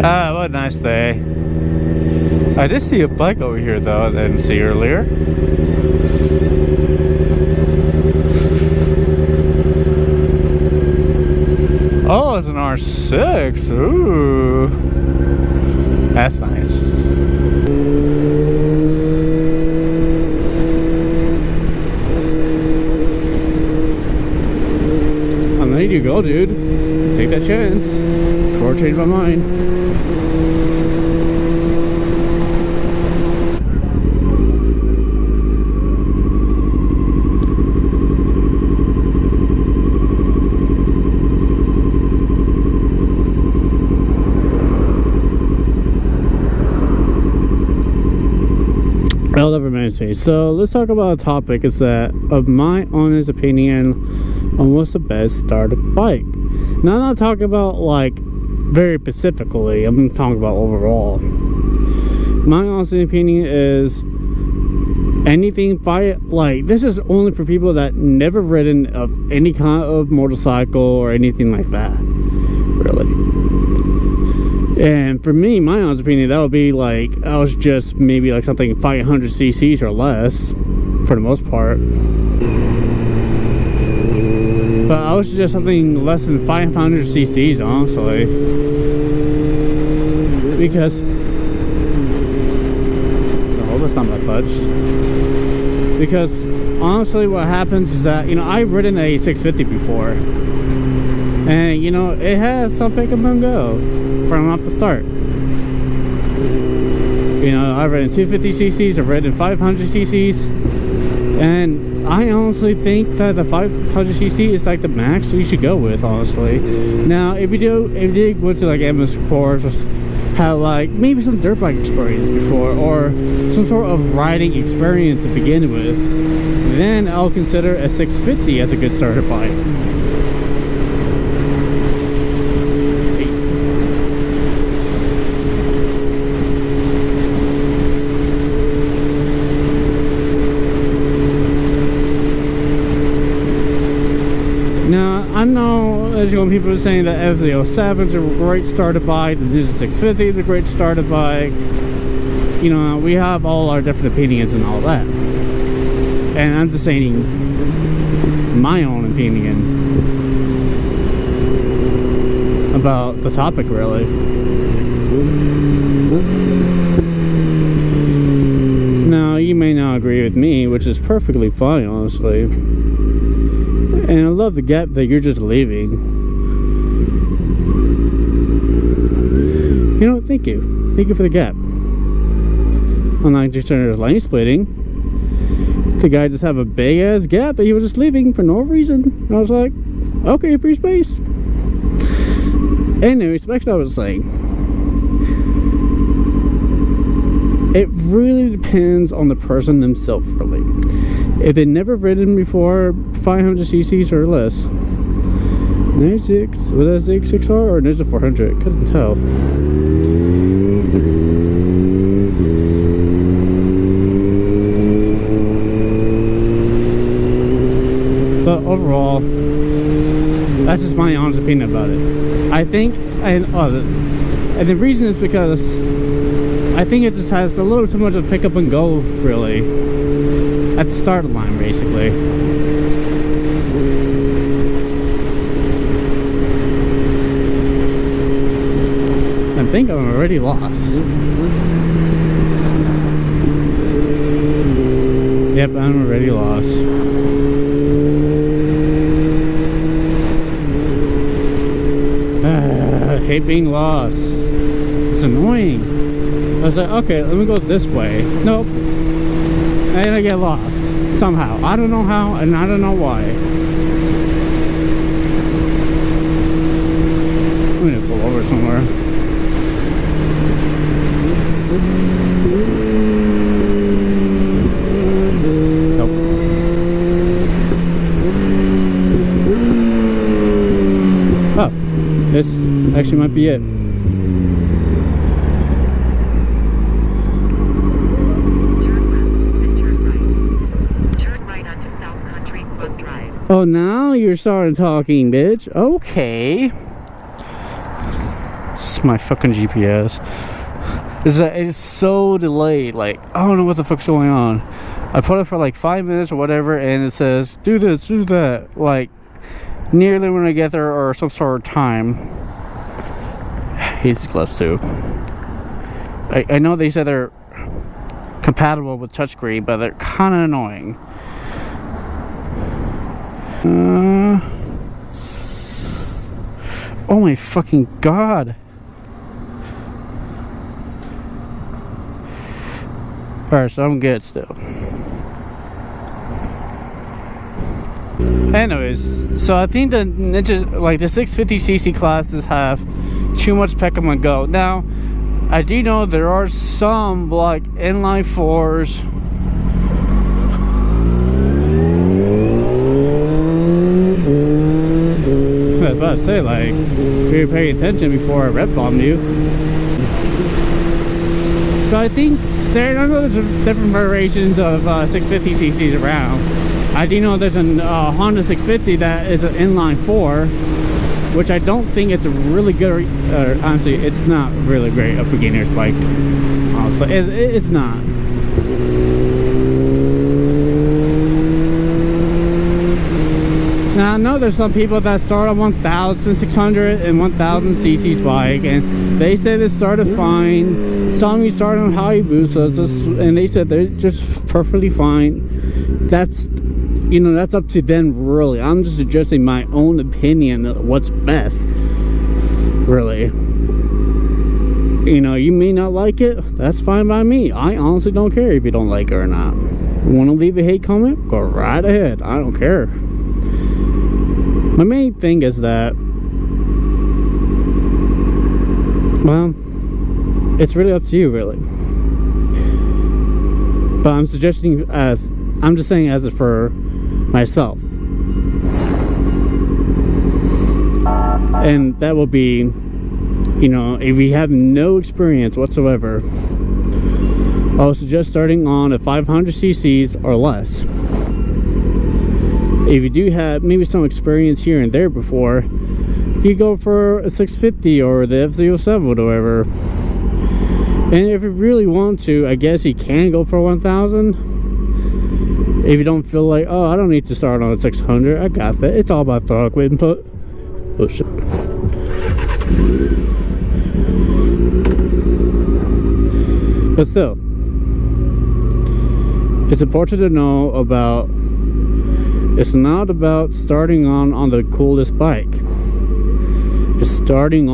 Ah, what a nice day. I did see a bike over here though I didn't see earlier. Oh, it's an R6. Ooh. That's nice. And there you go, dude. Take that chance. Before I change my mind. Well, that reminds me. So let's talk about a topic. Is that of my honest opinion on what's the best starter bike. Now I'm not talking about like very specifically. I'm talking about overall. My honest opinion is anything like this is only for people that never ridden of any kind of motorcycle or anything like that. Really. And for me, my honest opinion, that would be like, I was just maybe like something 500 cc's or less, for the most part. But I was just something less than 500 cc's, honestly. Because, oh, that's not my clutch. Because, honestly, what happens is that, you know, I've ridden a 650 before. And, you know, it has some pick up and go from off the start. You know, I've ridden 250 cc's, I've ridden 500 cc's, and I honestly think that the 500 cc is like the max you should go with, honestly. Now, if you did go to like MS course or had like maybe some dirt bike experience before or some sort of riding experience to begin with, then I'll consider a 650 as a good starter bike. I know, as you know, people are saying that F07 is a great starter bike, the Dainese 650 is a great starter bike. You know, we have all our different opinions and all that. And I'm just saying my own opinion about the topic, really. Now, you may not agree with me, which is perfectly fine, honestly. And I love the gap that you're just leaving. You know, thank you. Thank you for the gap. Unlike just lane splitting, the guy just have a big ass gap that he was just leaving for no reason. I was like, okay, free space. Anyways, back to what I was saying. It really depends on the person themselves, really. If they've never ridden before 500 cc's or less. 96, was that a 6R or is it 400? Couldn't tell. But overall, that's just my honest opinion about it. I think, and the reason is because I think it just has a little too much of pick up and go, really. At the start line, basically. I think I'm already lost. Yep, I'm already lost. I hate being lost. It's annoying. I was like, okay, let me go this way. Nope. And I get lost somehow. I don't know how and I don't know why. I'm gonna pull over somewhere. Nope. Oh, this actually might be it. Oh, now you're starting talking, bitch. Okay. It's my fucking GPS. It's so delayed. Like, I don't know what the fuck's going on. I put it for like 5 minutes or whatever, and it says do this, do that. Like, nearly when I get there or some sort of time. He's gloves too. I know they said they're compatible with touchscreen, but they're kind of annoying. Oh my fucking god. Alright, so I'm good still. Anyways, so I think the Ninja, like the 650cc classes, have too much Pokemon Go. Now, I do know there are some like inline 4s. I was about to say, like, we were paying attention before I red bombed you. So I think there are different variations of 650cc's around. I do know there's a Honda 650 that is an inline 4, which I don't think it's a really good, honestly, it's not really great a beginner's bike. Honestly, it's not. Now I know there's some people that start on 1,600 and 1,000 cc's bike, and they say they started fine. Some start on Hayabusa, and they said they're just perfectly fine. That's, you know, that's up to them, really. I'm just suggesting my own opinion of what's best, really. You know, you may not like it, that's fine by me. I honestly don't care if you don't like it or not. You want to leave a hate comment? Go right ahead, I don't care. My main thing is that, well, it's really up to you, really. But I'm suggesting, as I'm just saying, as for myself, and that will be, you know, if you have no experience whatsoever, I would suggest starting on a 500 cc's or less. If you do have maybe some experience here and there before, you go for a 650 or the F07 or whatever. And if you really want to, I guess you can go for 1,000. If you don't feel like, oh, I don't need to start on a 600, I got that. It's all about throttle input. Oh shit. But still, it's important to know about, it's not about starting on the coolest bike. It's starting on